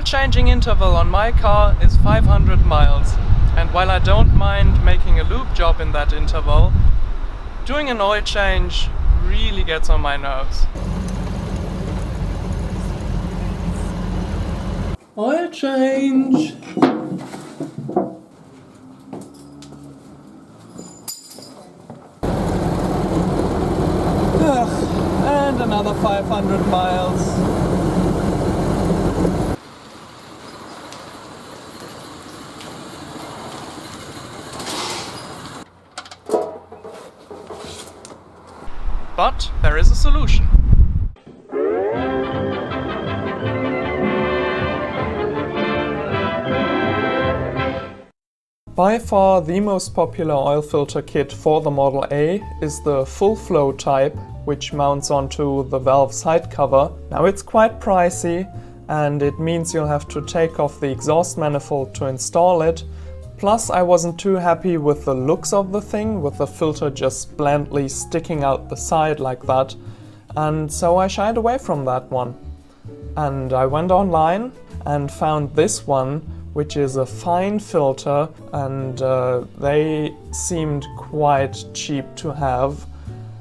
changing interval on my car is 500 miles, and while I don't mind making a lube job in that interval, doing an oil change really gets on my nerves. Oil change! And another 500 miles. But there is a solution. By far the most popular oil filter kit for the Model A is the full flow type, which mounts onto the valve side cover. Now it's quite pricey, and it means you'll have to take off the exhaust manifold to install it. Plus I wasn't too happy with the looks of the thing, with the filter just blandly sticking out the side like that, and so I shied away from that one. And I went online and found this one, which is a fine filter, and they seemed quite cheap to have,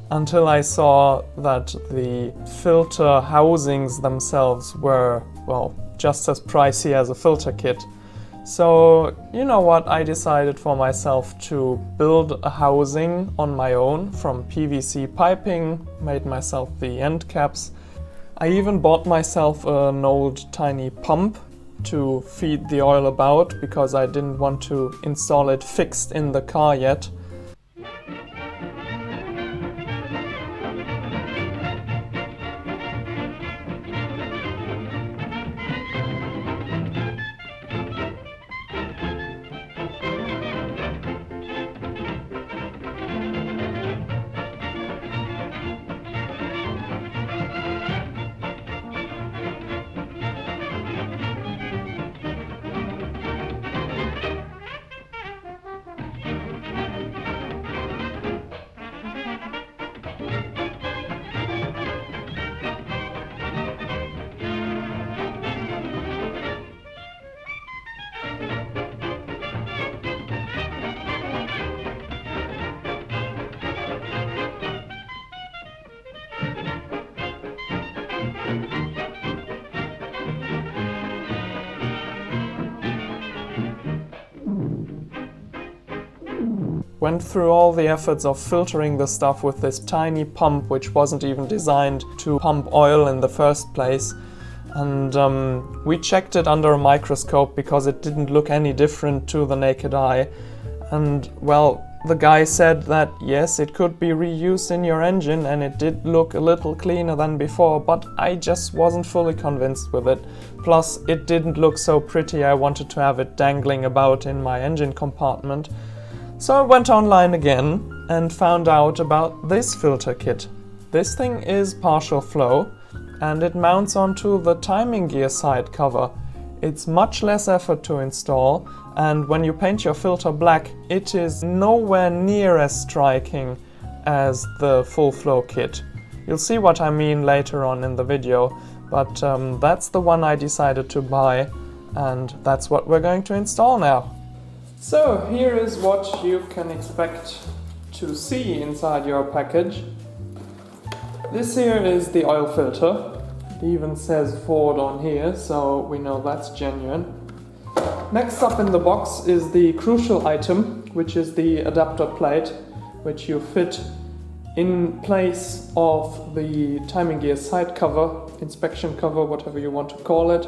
until I saw that the filter housings themselves were, well, just as pricey as a filter kit. So, you know what, I decided for myself to build a housing on my own from PVC piping, made myself the end caps. I even bought myself an old tiny pump to feed the oil about, because I didn't want to install it fixed in the car yet. Went through all the efforts of filtering the stuff with this tiny pump, which wasn't even designed to pump oil in the first place. And we checked it under a microscope because it didn't look any different to the naked eye. And well, the guy said that yes, it could be reused in your engine, and it did look a little cleaner than before, but I just wasn't fully convinced with it. Plus, it didn't look so pretty. I wanted to have it dangling about in my engine compartment. So I went online again and found out about this filter kit. This thing is partial flow, and it mounts onto the timing gear side cover. It's much less effort to install, and when you paint your filter black, it is nowhere near as striking as the full flow kit. You'll see what I mean later on in the video, but that's the one I decided to buy, and that's what we're going to install now. So here is what you can expect to see inside your package. This here is the oil filter. It even says Ford on here, so we know that's genuine. Next up in the box is the crucial item, which is the adapter plate, which you fit in place of the timing gear side cover, inspection cover, whatever you want to call it.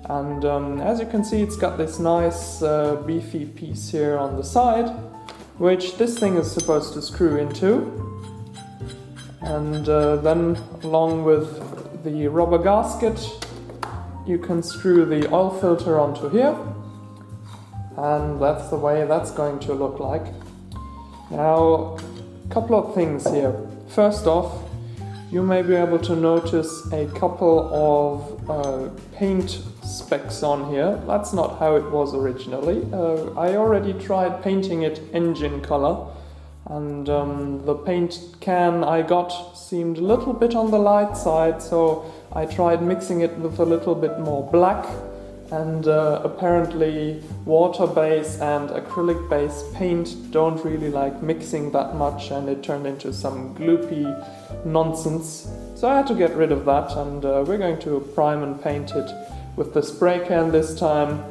And as you can see, it's got this nice beefy piece here on the side, which this thing is supposed to screw into. And then along with the rubber gasket, you can screw the oil filter onto here. And that's the way that's going to look like. Now, a couple of things here. First off, you may be able to notice a couple of paint specks on here. That's not how it was originally. I already tried painting it engine color, and the paint can I got seemed a little bit on the light side, so I tried mixing it with a little bit more black, and apparently water-based and acrylic-based paint don't really like mixing that much, and it turned into some gloopy nonsense. So I had to get rid of that, and we're going to prime and paint it with the spray can this time.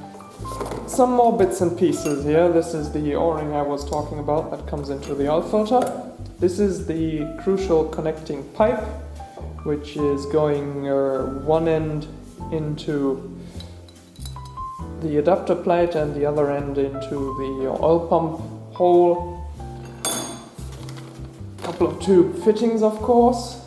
Some more bits and pieces here. This is the O-ring I was talking about that comes into the oil filter. This is the crucial connecting pipe, which is going one end into the adapter plate and the other end into the oil pump hole. A couple of tube fittings, of course,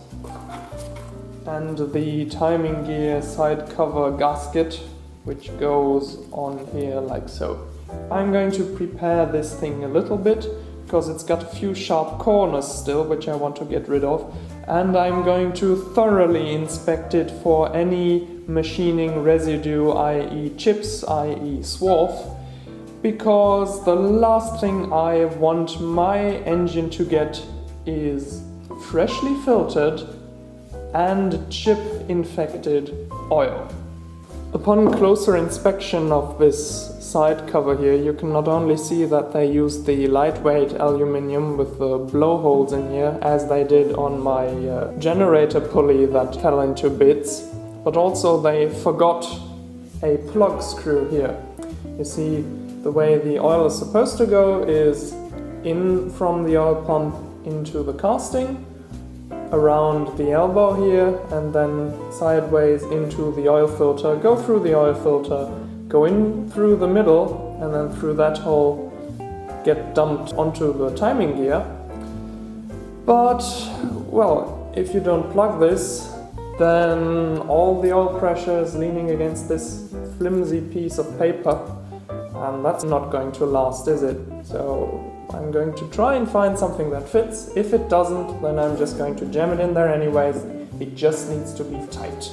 and the timing gear side cover gasket, which goes on here like so. I'm going to prepare this thing a little bit because it's got a few sharp corners still, which I want to get rid of, and I'm going to thoroughly inspect it for any machining residue, i.e. chips, i.e. swarf, because the last thing I want my engine to get is freshly filtered and chip infected oil. Upon closer inspection of this side cover here, you can not only see that they used the lightweight aluminium with the blowholes in here, as they did on my generator pulley that fell into bits, but also they forgot a plug screw here. You see, the way the oil is supposed to go is in from the oil pump into the casting, around the elbow here, and then sideways into the oil filter, go through the oil filter, go in through the middle, and then through that hole get dumped onto the timing gear. But, well, if you don't plug this, then all the oil pressure is leaning against this flimsy piece of paper, and that's not going to last, is it? So I'm going to try and find something that fits. If it doesn't, then I'm just going to jam it in there anyways. It just needs to be tight.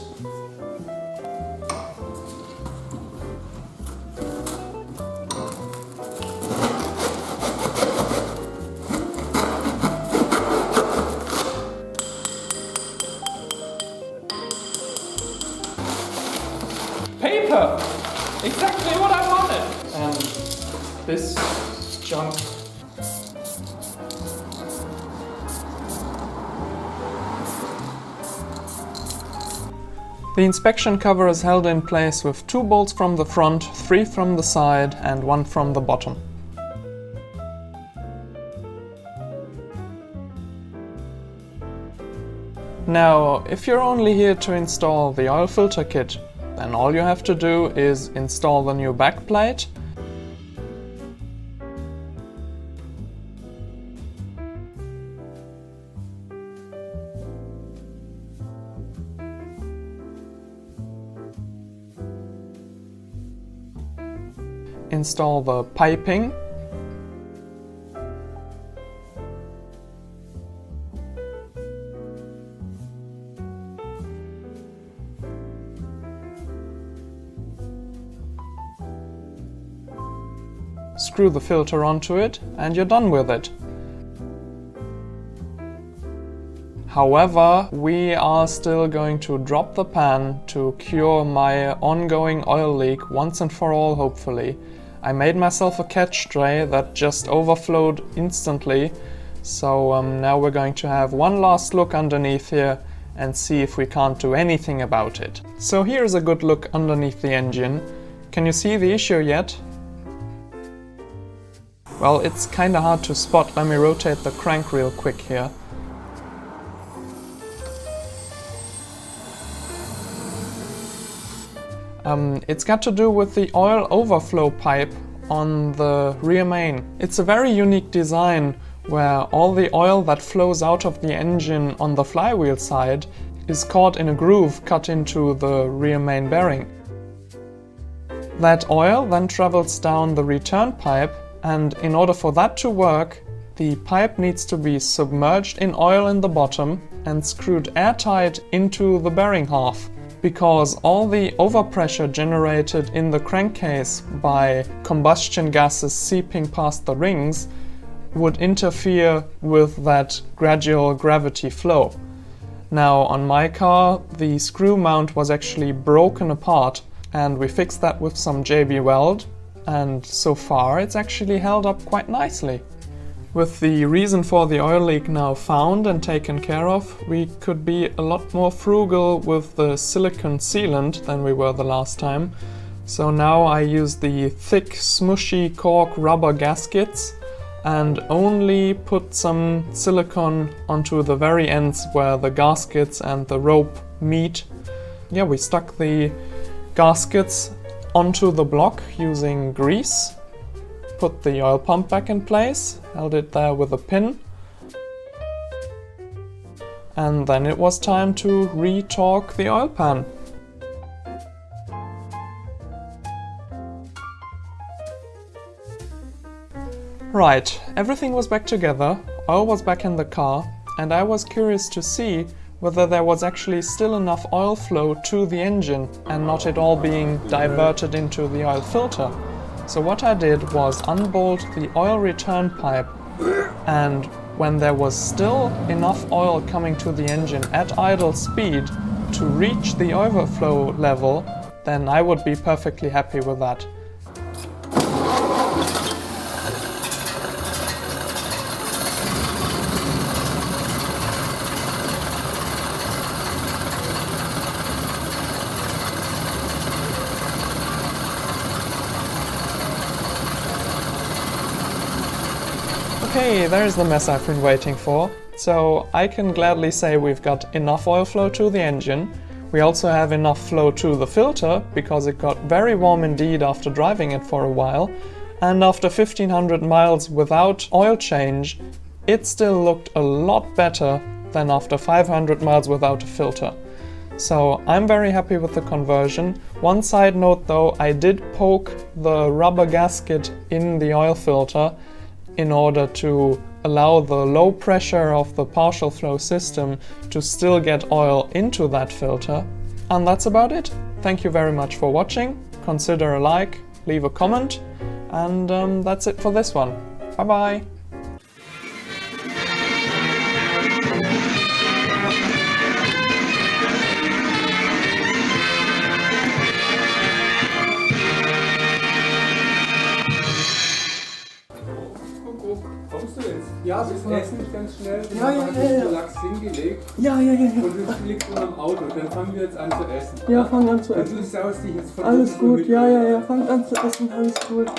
Paper! Exactly what I wanted! And this junk. The inspection cover is held in place with 2 bolts from the front, 3 from the side and 1 from the bottom. Now, if you're only here to install the oil filter kit, then all you have to do is install the new backplate, install the piping, screw the filter onto it, and you're done with it. However, we are still going to drop the pan to cure my ongoing oil leak once and for all, hopefully. I made myself a catch tray that just overflowed instantly, so now we're going to have one last look underneath here and see if we can't do anything about it. So here's a good look underneath the engine. Can you see the issue yet? Well, it's kinda hard to spot. Let me rotate the crank real quick here. It's got to do with the oil overflow pipe on the rear main. It's a very unique design where all the oil that flows out of the engine on the flywheel side is caught in a groove cut into the rear main bearing. That oil then travels down the return pipe, and in order for that to work, the pipe needs to be submerged in oil in the bottom and screwed airtight into the bearing half, because all the overpressure generated in the crankcase by combustion gases seeping past the rings would interfere with that gradual gravity flow. Now, on my car, the screw mount was actually broken apart, and we fixed that with some JB Weld, and so far it's actually held up quite nicely. With the reason for the oil leak now found and taken care of, we could be a lot more frugal with the silicone sealant than we were the last time. So now I use the thick, smushy cork rubber gaskets and only put some silicone onto the very ends where the gaskets and the rope meet. Yeah, we stuck the gaskets onto the block using grease, put the oil pump back in place, held it there with a pin, and then it was time to re-torque the oil pan. Right, everything was back together, oil was back in the car, and I was curious to see whether there was actually still enough oil flow to the engine and not it all being diverted into the oil filter. So what I did was unbolt the oil return pipe, and when there was still enough oil coming to the engine at idle speed to reach the overflow level, then I would be perfectly happy with that. Okay, there's the mess I've been waiting for. So I can gladly say we've got enough oil flow to the engine. We also have enough flow to the filter because it got very warm indeed after driving it for a while. And after 1500 miles without oil change, it still looked a lot better than after 500 miles without a filter. So I'm very happy with the conversion. One side note though, I did poke the rubber gasket in the oil filter in order to allow the low pressure of the partial flow system to still get oil into that filter. And that's about it. Thank you very much for watching. Consider a like, leave a comment, and that's it for this one. Bye bye! Kommst du jetzt? Ja, das Essen ganz schnell. Ja. Du Lachs hingelegt. Ja. Und du liegst nur am Auto. Dann fangen wir jetzt an zu essen. Ja, fang an zu Und essen. du saust dich jetzt von Alles unten gut, mit. ja. Fang an zu essen, alles gut.